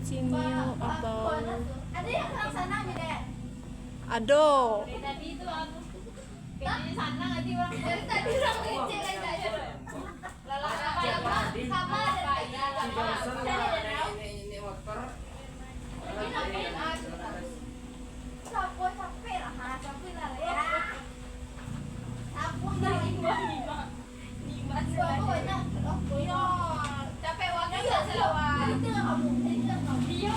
continue about Ada yang ke sana deh. ado. Dari tadi itu aku kayaknya sana nanti orang Dari tadi orang ngecek aja. lelah apa ya Pak? Sama ada Ya, ini motor. capek lah, capek lah ya. Aku dari lima aku banyak. iya capek banget ya Itu kamu, itu kamu. iya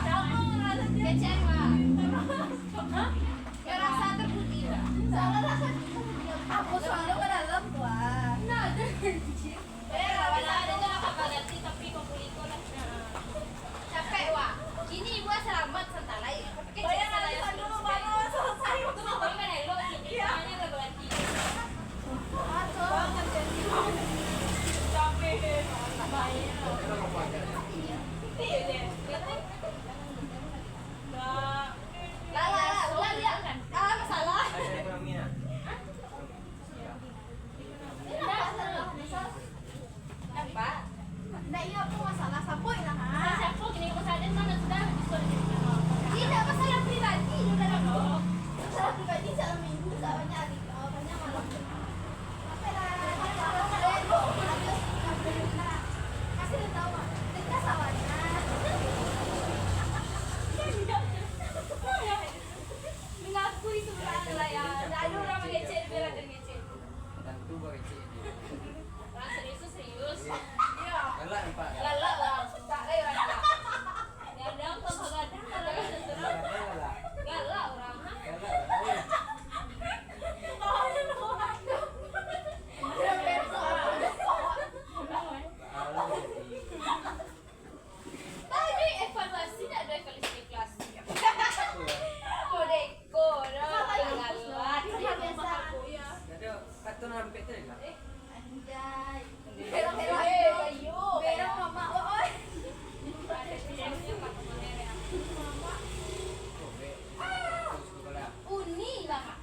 kamu ngerasa Kecek lah. hah Ya rasa terputih lah. Salah rasa. Aku selalu ke dalam wah. Nah, ada tuh apa ganti tapi kompuliku lah capek wah. Ini buat selamat sentalai. bayar alasan dulu baru selesai itu mau kan lo ini udah ganti banget ganti capek bayar iya deh Lah, lihat kan. Ah, masalah. Ada ekonominya. Apa? Nah, iya aku masalah sapoy lah. siapa gini kesadaan mana sudah disuruh Tidak masalah pribadi, udah lama. Masalah pribadi selama minggu, soalnya hari banyak malam. Apa lah? Kasih dia tahu, Mak. Kita sawahnya. mengakui sebenarnya lah ya ada orang mengecek berat dan ngecek Tentu pakai cek. orang serius Iya. Galak Pak. galak lah tak lagi orang galak gadang kalau gadang kalau seserang Galak. galak orang ha Galak. Dia besok aku besok. tapi evaluasi tidak ada evaluasi kelas kodeko galak Iya, biasa. Jadi kartun hampir tu lah. Anjay. Hero, Ayo. Bero mama, oi. ada videonya pak kemarin Uni lah, Kak.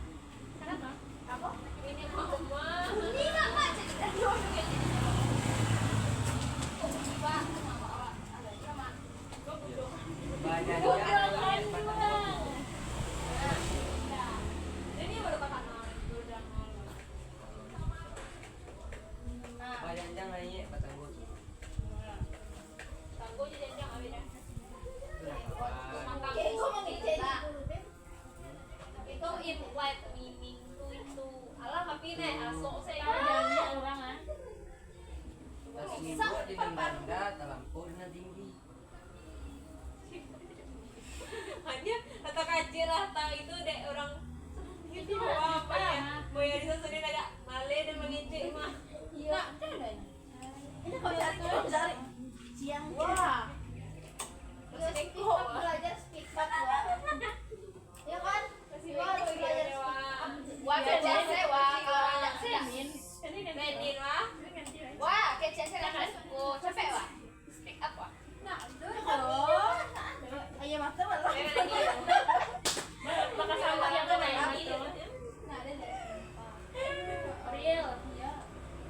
kenapa Apa? ini mama Uni lah, Kak. Jadi aduh. Coba mama awak. Ada sama. Banyak Godakan yang doang. Ini baru kata nol, udah nol. Nah, banyak yang naik batang batu. Tangguh je janjang habis dah. Sudah kawan. kayak kau mau ngecek dulu, Beb. Itu invite minggu itu. Alah tapi nih asok saya janji orang ah. Tas minggu dengan ganda, terlampau dengan tinggi. Hanya kata kacir lah tahu itu dek orang itu apa ya? Boya disusurin agak male dan mengecek mah. Iya. Ini kau cari siang. Wah. Terus speak up, belajar speak up wah. Ya kan? Masih Wah, harus belajar speak up. Wah, Belajar belajar saya, wah, kalau kalau anak tidak saya. sih. Benin wah. Wah, kecek saya kan oh, capek wah. Speak up wah. Nah, Oh. Ayo master wala. Saya lagi. Maka sama yang tuh itu. Nah, ada deh. Real. Iya.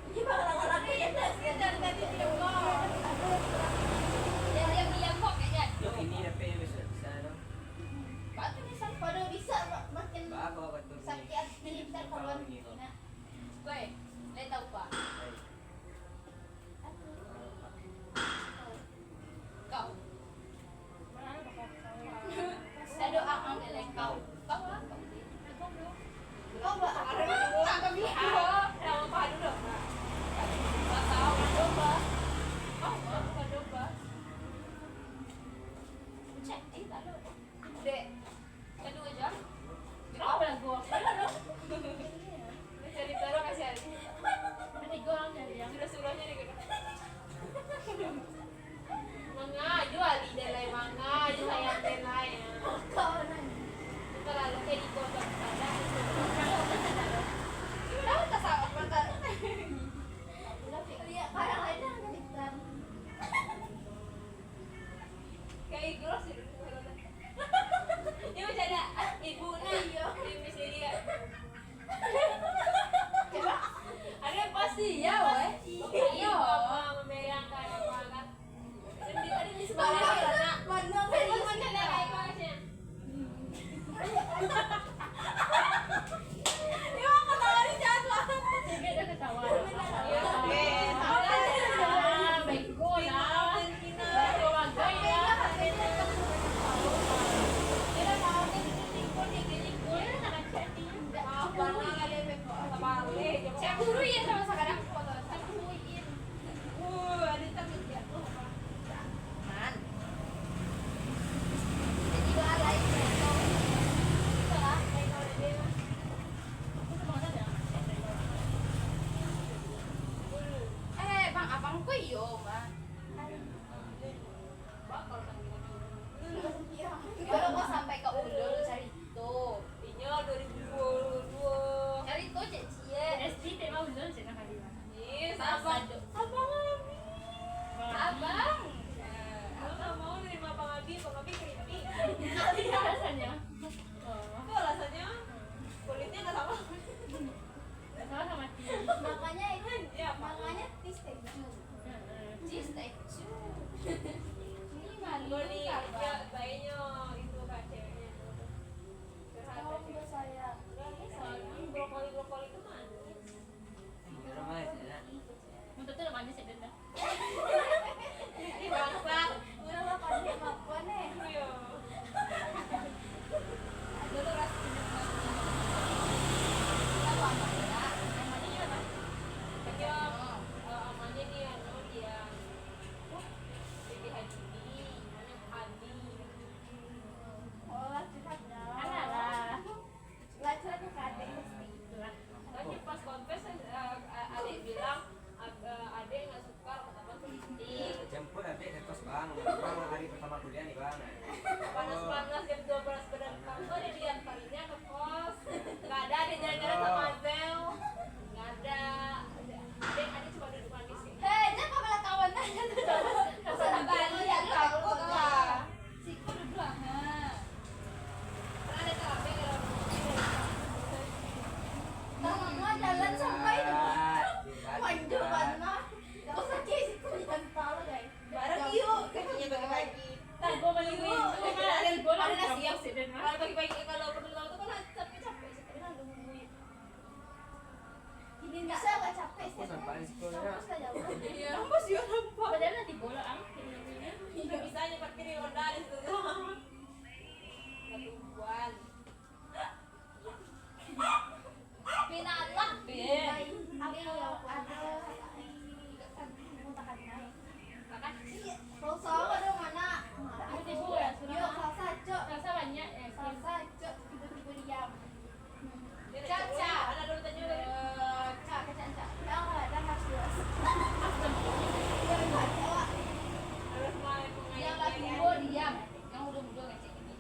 Ini bakal lagi ya, dan tadi dia pagi-pagi. Tak gua malu Ibu, itu ada kan gua ada lagi siap. presiden mah. Kalau pagi-pagi kalau perlu tahu tuh kan capek-capek sekali kan nungguin. Ini bisa nggak capek Aku sih? sampai di sekolah. Kampus nggak jauh. Iya, nampak sih nampak. Padahal nanti bola am ini. Nggak bisa aja parkir di Honda di situ. Ketumbuhan. Pinatah. Iya. Aku yang ada mutakan naik. Makasih. Kalau sama ada mana? Ada ibu ya, sudah. Yuk, salsa, Cok. Rasa banyak ya. Salsa, Cok. Tiba-tiba diam. Caca, ada dulu tanya Cak, kecak, Cak. Dah harus jelas. Dia nggak jawab. harus main Yang lagi dulu diam. Yang udah ngecek ini.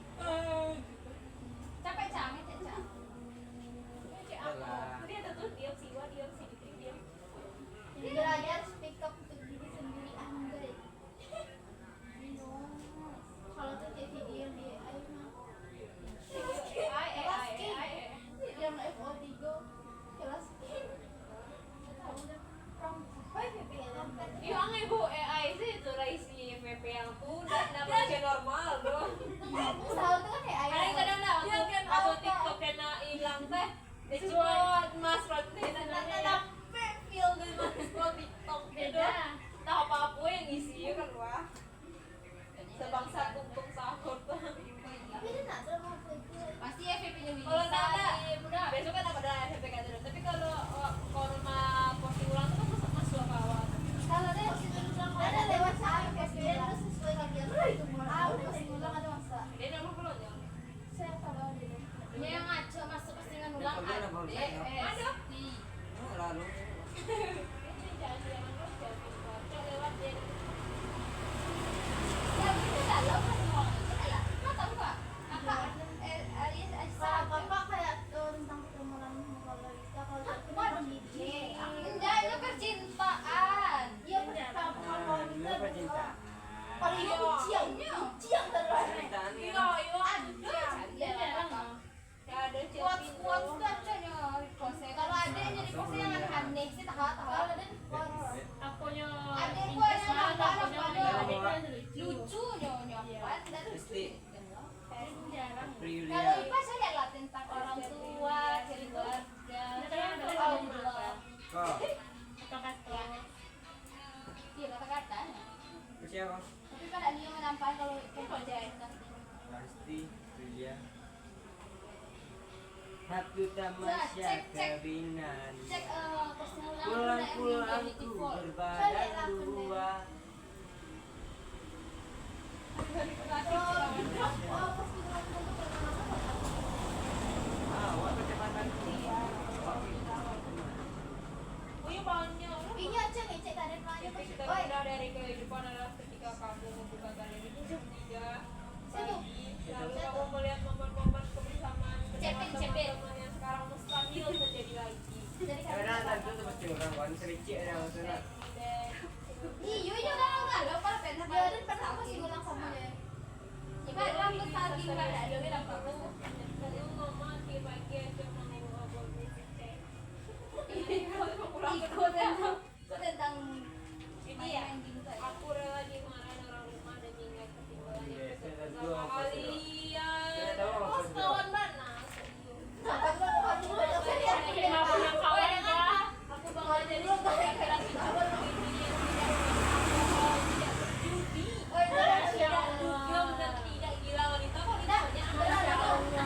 Capek, Cak. Ngecek, Cak. Dia tuh diam sih, diam sih, diam. Belajar speak up untuk diri sendiri, anjay. Kalau tuh kayak video di ayo mah. Yang FO3 kelas Iya, ang ibu AI sih itu isi PP yang tuh dan manusia normal dong. Usaha tuh kan kayak Ada ayo. yang kadang aku TikTok kena hilang teh. Dia cuma mas roti Ada feel dari scroll TikTok Beda. Tahu apa yang isi kan wah. Sebangsa kumpul sahur tuh. Tapi dia nak drama itu. Pasti FP-nya Winnie. Kalau nggak ada, besok kan ada FP kan terus. Tapi kalau mah posting ulang tuh kan masuk apa awal. Kalau ada lewat saat presiden itu sesuai kajian itu mulai. Pasti ulang ada masa. Dia nama belum ya? Saya kalau di Dia yang ngaco masuk postingan ulang Itu dia nama ulang, ya? Ada. Oh, lalu. Lewat dia. Ya itu dah lo kan mau. Ya, nggak tahu Pak. Kakak Alias Aisyah. Bapak kayak tentang pertemuan Margarita kalau aku di Enggak, itu percintaan. Iya pertama Dua percintaan. paling ujian terus. Percintaan ya. Iya. Dia jarang. Gak ada Kuat kacanya pose. Kalau ada yang jadi pose yang aneh sih tahu. Kalau ada Akunya Adek Inggris gua yang mah, nampak akunya ada. Inggris lucu. lucu nyonya dan Pasti. Jarang. kalau Priulia. IPA saya lihat lah tentang orang tua keluarga Allah Kok? Kata-kata. iya kata-kata Siapa? tapi kan ada yang menampakkan kalau kerjaan Pasti Priulia. Satu tamasya Cek. kawinan. cek posting ulang Pulang-pulangku berbadan dua. Ah, wah kecepatan. Oh iya banyak. ini aja ngecek dari mana Kita oi udah dari kehidupan adalah ketika kamu membuka karir itu jam 3 pagi. Lalu kamu melihat momen-momen kebersamaan bersama teman-teman yang sekarang mustahil terjadi lagi. jadi Karena tentu tuh pasti orang kan sericik ada maksudnya. iya kan enggak lo kalau pengen dia ada pernah apa sih ulang sama dia Iba rambut pagi enggak ada dia rambut. Kalau mama di pagi aja mau ngobrol cek. Ikut tentang Ini ya, aku rela dimarahin orang rumah dan ingat ketinggalan yang pertama kalian. Mas kawan mana? Kenapa punya kawan kah? Aku bangga jadi laki-laki kawan begini yang tidak berjudi. Belum dan tidak gila wanita kok itu banyak anak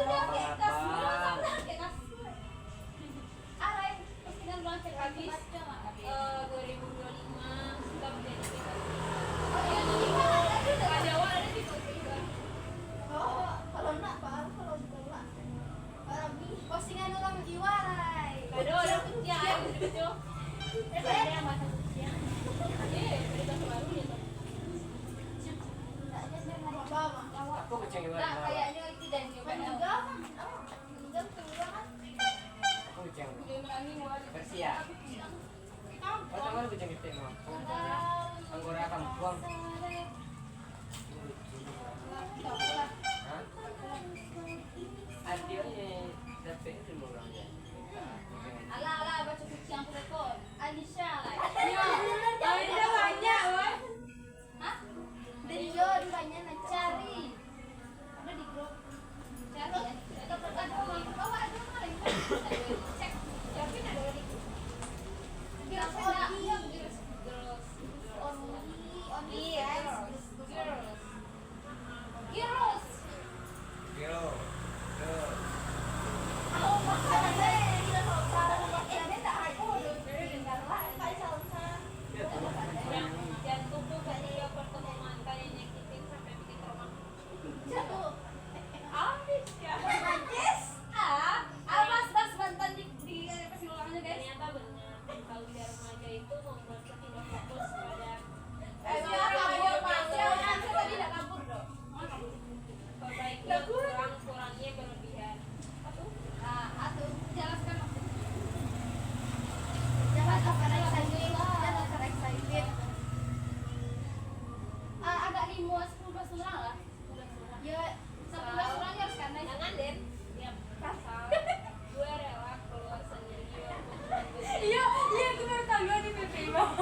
udah kayak kas Abang. dulu sama kayak kas. Arai postingan bulan cek Habis. macam habis. 2025 sudah menjadi bebas. Oh iya, ini kan ada juga. Kak Jawa ada di postingan. Oh, kalau nak Pak, kalau enggak. Arabi postingan orang Iwarai. Ada orang kerja begitu. Ada yang bahasa Rusia. Iya, berita baru ya. Enggaknya saya mau bawa. Aku keceng Nah, banget. kayaknya itu dan juga kan. Enggak keluar kan. Aku keceng. Dia menangis mau ada. Persia. Oh, sama lu keceng itu mah. Anggora kampung. Hah? Adio ini dapat itu orangnya. Ala baca buku yang aku rekod. Alisha lah. Iya. Ada banyak, wah. Hah? Delion banyak nak cari. Ada di grup. Cari ya. Ada orang bawa ada orang lain. Cek. Tapi ada di grup. Kira saya girls. Only guys. Girls. Yo. Yo. Oh, makanan deh. Kita mau parang makanan tak aku. Tinggal lah. Pasal sana. Ya, tuh. Jantung tuh ketika bertemu mantan yang nyakitin sampai bikin trauma. Jatuh. Habis ya. Mantis? Mas mantan di kesimpulannya guys. Ternyata benar kalau dia remaja itu membuat kita tidak fokus pada Dia kabur mas. Saya tadi tidak kabur dong. perbaiki kurang-kurangnya berlebihan. Atuh jelaskan maksudnya. Jangan over excited. Jangan over excited. Agak 10-12 orang lah. Ya, 11 orang harus kan naik. Jangan Den, tiap pasal gue rela keluar sendiri. Iya, gue baru tahu gue di PP mau.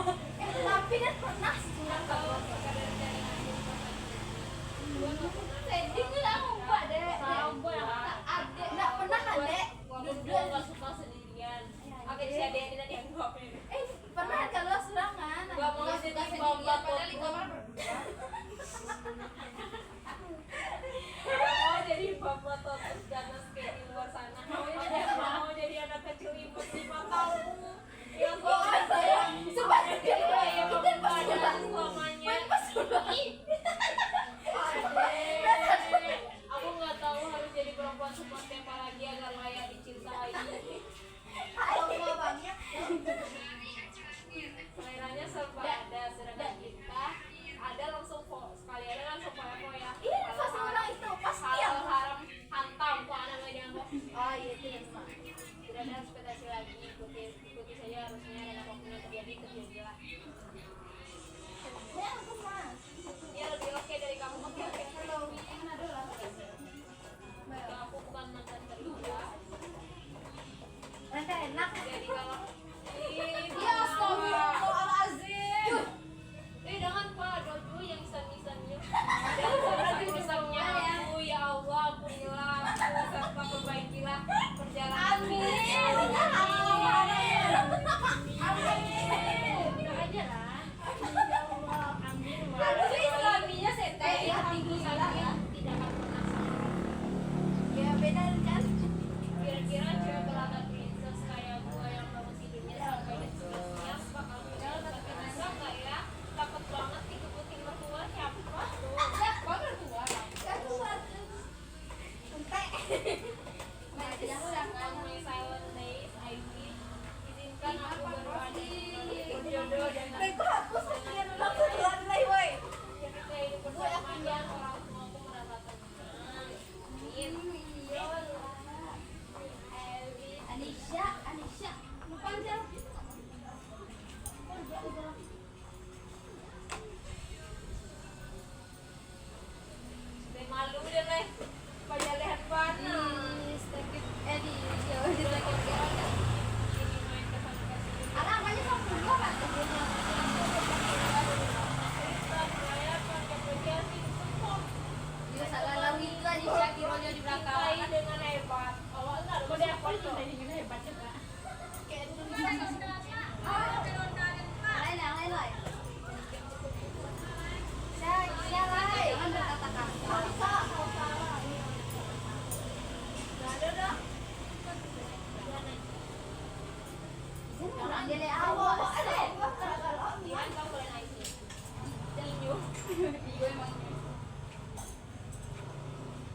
gue emang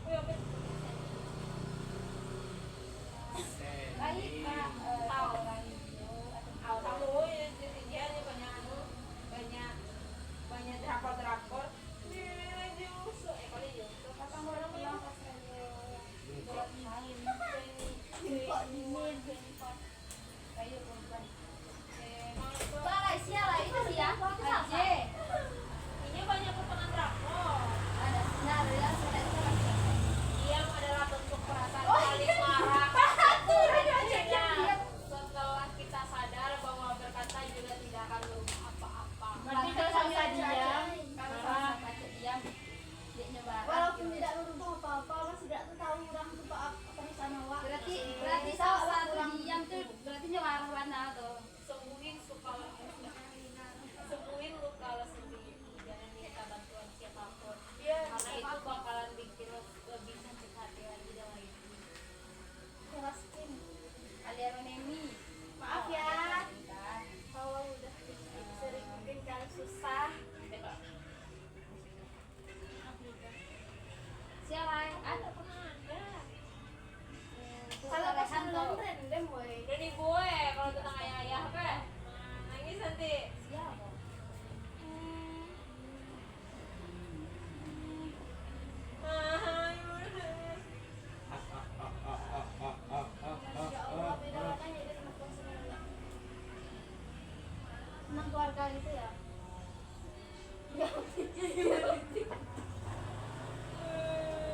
Wih, apa? baik Pak orang itu Kamu ya, jadi dia nih banyak banyak drakor. Nih, Juso. Kali Juso. kata orang bilang pas saya buat main Kok dingin kayu korban emang itu Malaysia lah itu sih ya aja ini banyak potongan drakor. ada sinar ya sinar Yang adalah bentuk perasaan Oh, paling iya. marah. Iya. Setelah kita sadar bahwa berkata juga tidak akan berubah apa-apa. Berarti kalau sampai diam, kalau sampai diam, dia nyebar. Walaupun tidak merubah apa-apa, orang tidak tahu orang itu apa di sana wak. Berarti salah satu diam tuh berarti nyebar mana tuh? Sembuhin luka lo sendiri. Jangan minta bantuan siapapun. Iya, Karena itu bakalan bikin lo lebih sakit hati lagi dan lagi. Keraskin. Aliaronemi. Maaf ya. Kalau udah sering bikin kalian susah. Siapa? Ada Pernah ada. Kalau pasangan random boy. Dari gue kalau tentang ayah-ayah apa? Nangis nanti. siapa? Masya Allah, beda makanya dia sama pasangan. Senang keluarga gitu ya. Ya,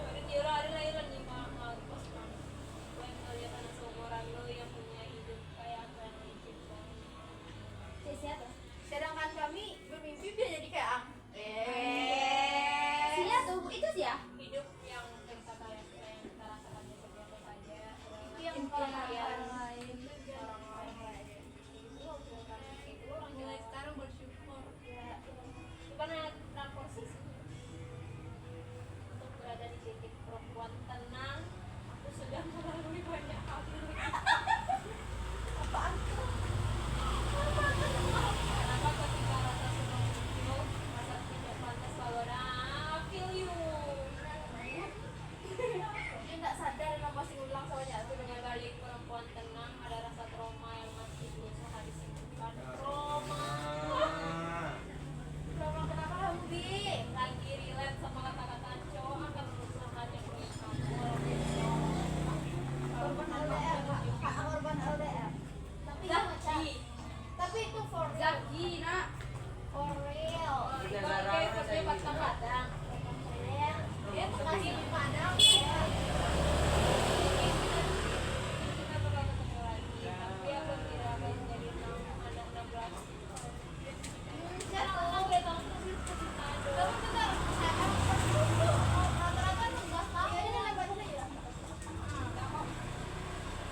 Ada Tiara, ada lahiran nih mama pas mama. Gue ngeliat anak seumuran lo yang punya hidup kayak apa yang lo ciptakan. Siapa? sedangkan kami bermimpi dia jadi kayak ah. Siapa tuh? Itu siapa? Hidup yang kita rasakan biasa saja. Itu yang Impian orang orang lain. Orang-orang lain. Itu orang jelek sekarang bersyukur. Bukan hanya drakor sih. Untuk berada di titik perempuan tenang, aku sudah melalui banyak hal. apaan tuh? Kenapa ketika rasa senang muncul, rasa tidak pantas selalu ada I feel you. Dia nggak sadar emang pasti ulang soalnya tuh Di balik perempuan tenang ada rasa trauma yang masih berusaha disembuhkan. Trauma. Trauma kenapa kamu bi? Lagi relate sama kata-kata cowok akan berusaha nyembunyi kamu. Korban LDR, Kak, korban LDR. Tapi dia macam, Zaki. tapi itu for real, Zaki, nak. for real. Sebagai pejabat kadang. Dia tuh kasih Padahal kita bakal ketemu lagi. Tapi aku tidak akan menjadi anak 16. Siapa? Aku udah tahu persis kecintaan Kamu doang. tuh nggak saya pas dulu rata-rata 16 tahun. Ini lebar dulu ya.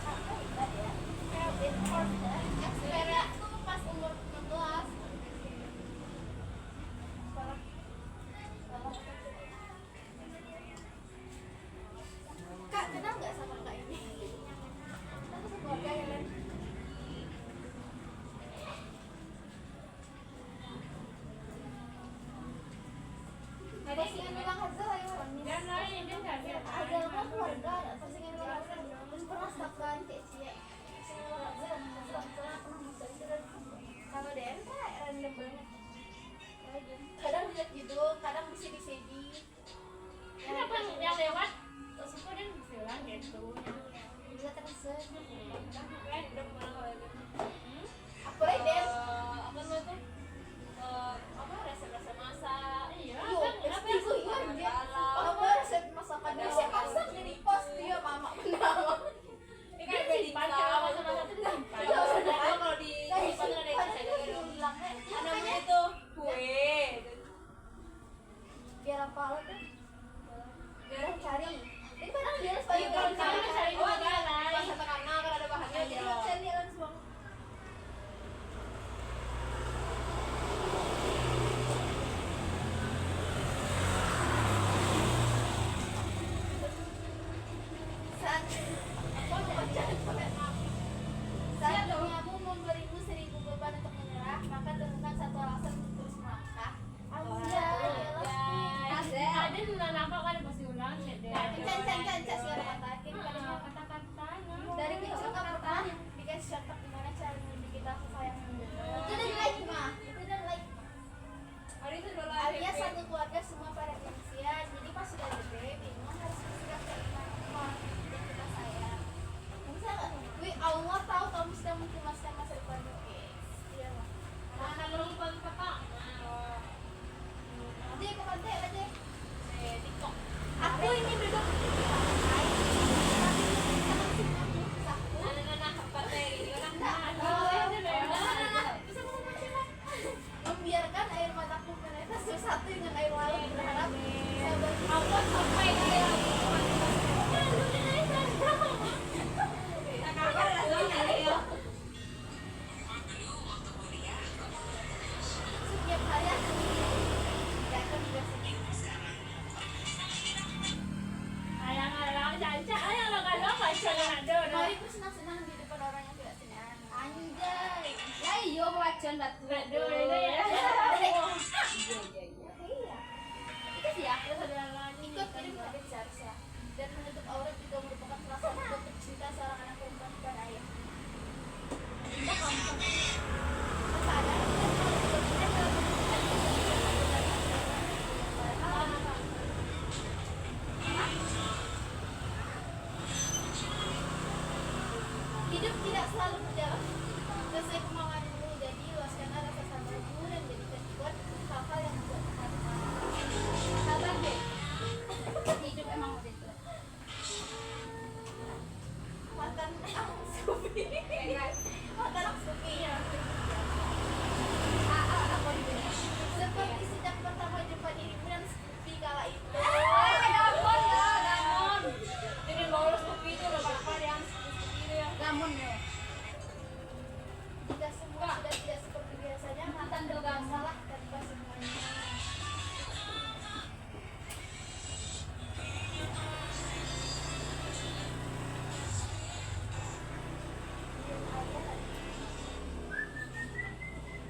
Apa ibadah ya? Kayak Bedford ya. Experience tuh pas umur 16. Sekarang Kak, kenal nggak sama Kak ini? Kita tuh sekeluarga ya, Len. Postingan bilang Hazel ayo. Dan lain dia nggak ada. Hazel kan keluarga, postingan bilang Hazel. Terus pernah stop kan kayak Cie. Postingan bilang Hazel, stop pernah bisa sama DM kayak random banget. Kadang lihat gitu, kadang di Kenapa yang lewat? Terus aku dia bilang gitu. Juga terus Random mana kalau itu. aku lagi DM. Apa namanya tuh? Apa resep-resep masak? Iya. Yuk, Kenapa itu yang iya suka dia. galau? Apa resep masakan dia? Resep masak jadi post dia mama kenal. Ini kan wedding sama masak-masak itu disimpan. Kalau di simpan ada yang bisa jaga dong. Bilangnya, Ada Upload sampai kayak Setiap hari aku datang juga sini. Mari ku senang-senang di depan orang yang tidak senang. Anjay. ya iyo wajan batu. Iya. Itu sih ya. Ikut kirim ke Syarsa. Dan menutup aurat juga merupakan salah satu bentuk cinta seorang anak perempuan kepada ayah. Kita kampung. Apa ada? Hidup tidak selalu mudah. Sesuai kemauanmu, jadi luaskanlah rasa sabarmu dan jadikan kuat hal-hal yang membuat hati Sabar deh. Hidup emang begitu. mantan Sufi. Mantan Sufi ya. Aku di dunia. Seperti sejak pertama jumpa dirimu dan Sufi kala itu. Gamon ya, gamon. Jadi bawa Scoopy itu udah berapa yang Scoopy itu ya. Gamon ya. Jika semua sudah tidak seperti biasanya, mantan bermasalah tanpa semuanya.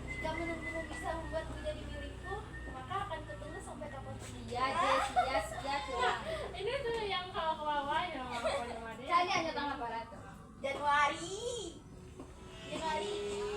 Jika menunggumu bisa membuatku jadi milikku, maka akan kutunggu sampai kapan pun. Iya, Jess, iya curang. Ini tuh yang kalau ke bawahnya pokoknya mah dia. Saya hanya tanggal barat. Januari. Januari.